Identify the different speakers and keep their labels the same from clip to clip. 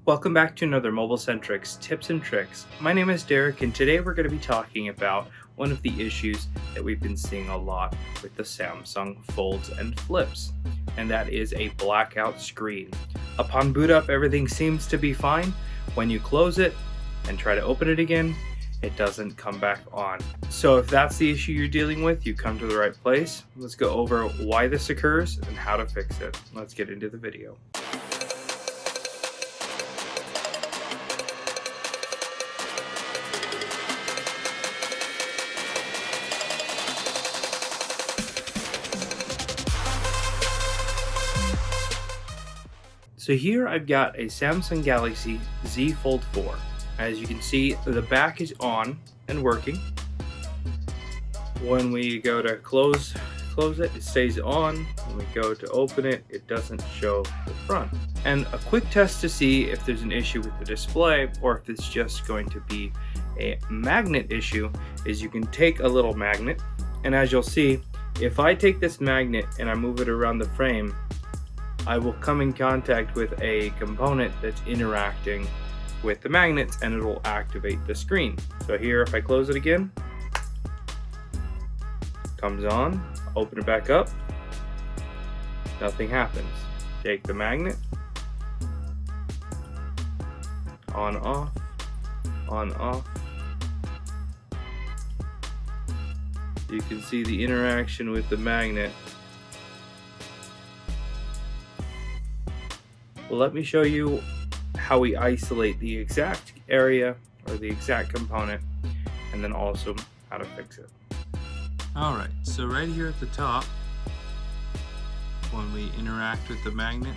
Speaker 1: Welcome back to another MobileSentrix tips and tricks. My name is Derek, and today we're going to be talking about one of the issues that we've been seeing a lot with the Samsung Folds and Flips, and that is a blackout screen. Upon boot up, everything seems to be fine. When you close it and try to open it again, it doesn't come back on. So if that's the issue you're dealing with, you come to the right place. Let's go over why this occurs and how to fix it. Let's get into the video. So here I've got a Samsung Galaxy Z Fold 4. As you can see, the back is on and working. When we go to close it, it stays on. When we go to open it, it doesn't show the front. And a quick test to see if there's an issue with the display or if it's just going to be a magnet issue is you can take a little magnet, and as you'll see, if I take this magnet and I move it around the frame, I will come in contact with a component that's interacting with the magnets and it will activate the screen. So here, if I close it again, comes on, open it back up, nothing happens. Take the magnet, on, off, on, off. You can see the interaction with the magnet. Well, let me show you how we isolate the exact area or the exact component, and then also how to fix it.
Speaker 2: Alright, so right here at the top, when we interact with the magnet,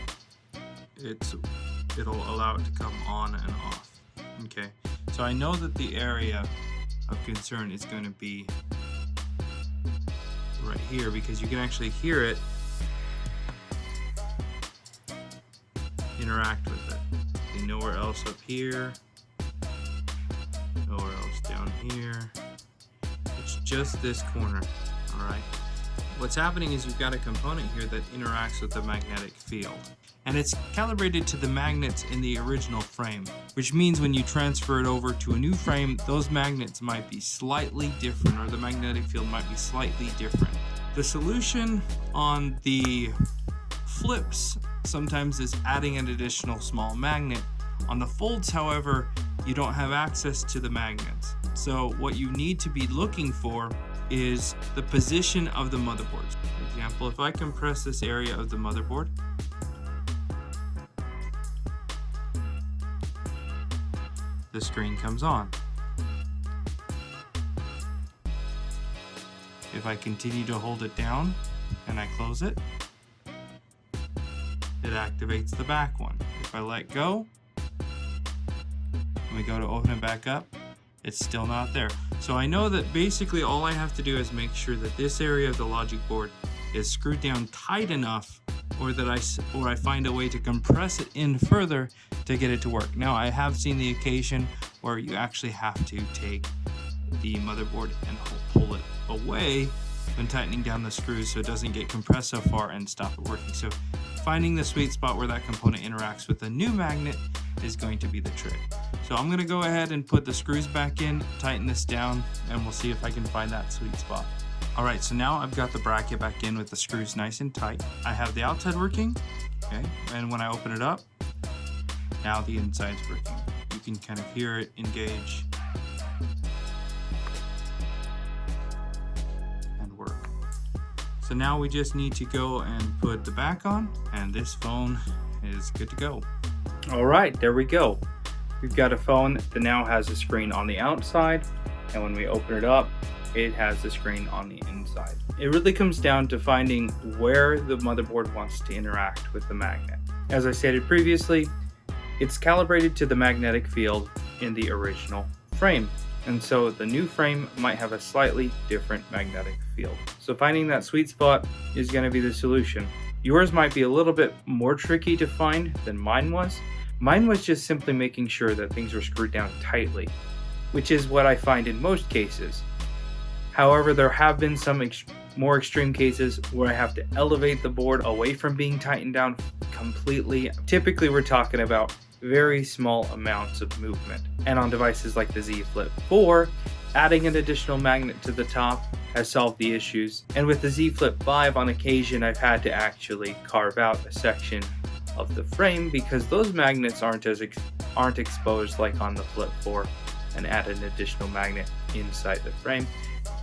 Speaker 2: it'll allow it to come on and off. Okay, so I know that the area of concern is going to be right here because you can actually hear it interact with it. See, nowhere else up here, nowhere else down here. It's just this corner. Alright, what's happening is you've got a component here that interacts with the magnetic field, and it's calibrated to the magnets in the original frame, which means when you transfer it over to a new frame, those magnets might be slightly different, or the magnetic field might be slightly different. The solution on the Flips sometimes is adding an additional small magnet. On the Folds, however, you don't have access to the magnets. So what you need to be looking for is the position of the motherboard. For example, if I compress this area of the motherboard, the screen comes on. If I continue to hold it down and I close it, it activates the back one. If I let go, and we go to open it back up, it's still not there. So I know that basically all I have to do is make sure that this area of the logic board is screwed down tight enough, or I find a way to compress it in further to get it to work. Now, I have seen the occasion where you actually have to take the motherboard and pull it away when tightening down the screws so it doesn't get compressed so far and stop it working. So finding the sweet spot where that component interacts with the new magnet is going to be the trick. So I'm going to go ahead and put the screws back in, tighten this down, and we'll see if I can find that sweet spot. Alright, so now I've got the bracket back in with the screws nice and tight. I have the outside working, okay, and when I open it up, now the inside's working. You can kind of hear it engage and work. So now we just need to go and put the back on, and this phone is good to go.
Speaker 1: Alright, there we go. We've got a phone that now has a screen on the outside, and when we open it up, it has the screen on the inside. It really comes down to finding where the motherboard wants to interact with the magnet. As I stated previously, it's calibrated to the magnetic field in the original frame, and so the new frame might have a slightly different magnetic field. So finding that sweet spot is going to be the solution. Yours might be a little bit more tricky to find than mine was. Mine was just simply making sure that things were screwed down tightly, which is what I find in most cases. However, there have been some more extreme cases where I have to elevate the board away from being tightened down completely. Typically, we're talking about very small amounts of movement. And on devices like the Z Flip 4, adding an additional magnet to the top has solved the issues. And with the Z Flip 5, on occasion I've had to actually carve out a section of the frame because those magnets aren't exposed like on the Flip 4, and add an additional magnet inside the frame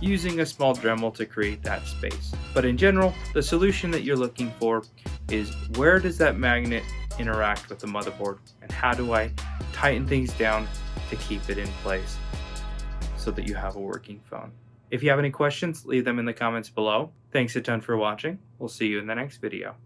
Speaker 1: using a small Dremel to create that space. But in general, the solution that you're looking for is where does that magnet interact with the motherboard, and how do I tighten things down to keep it in place so that you have a working phone. If you have any questions, leave them in the comments below. Thanks a ton for watching. We'll see you in the next video.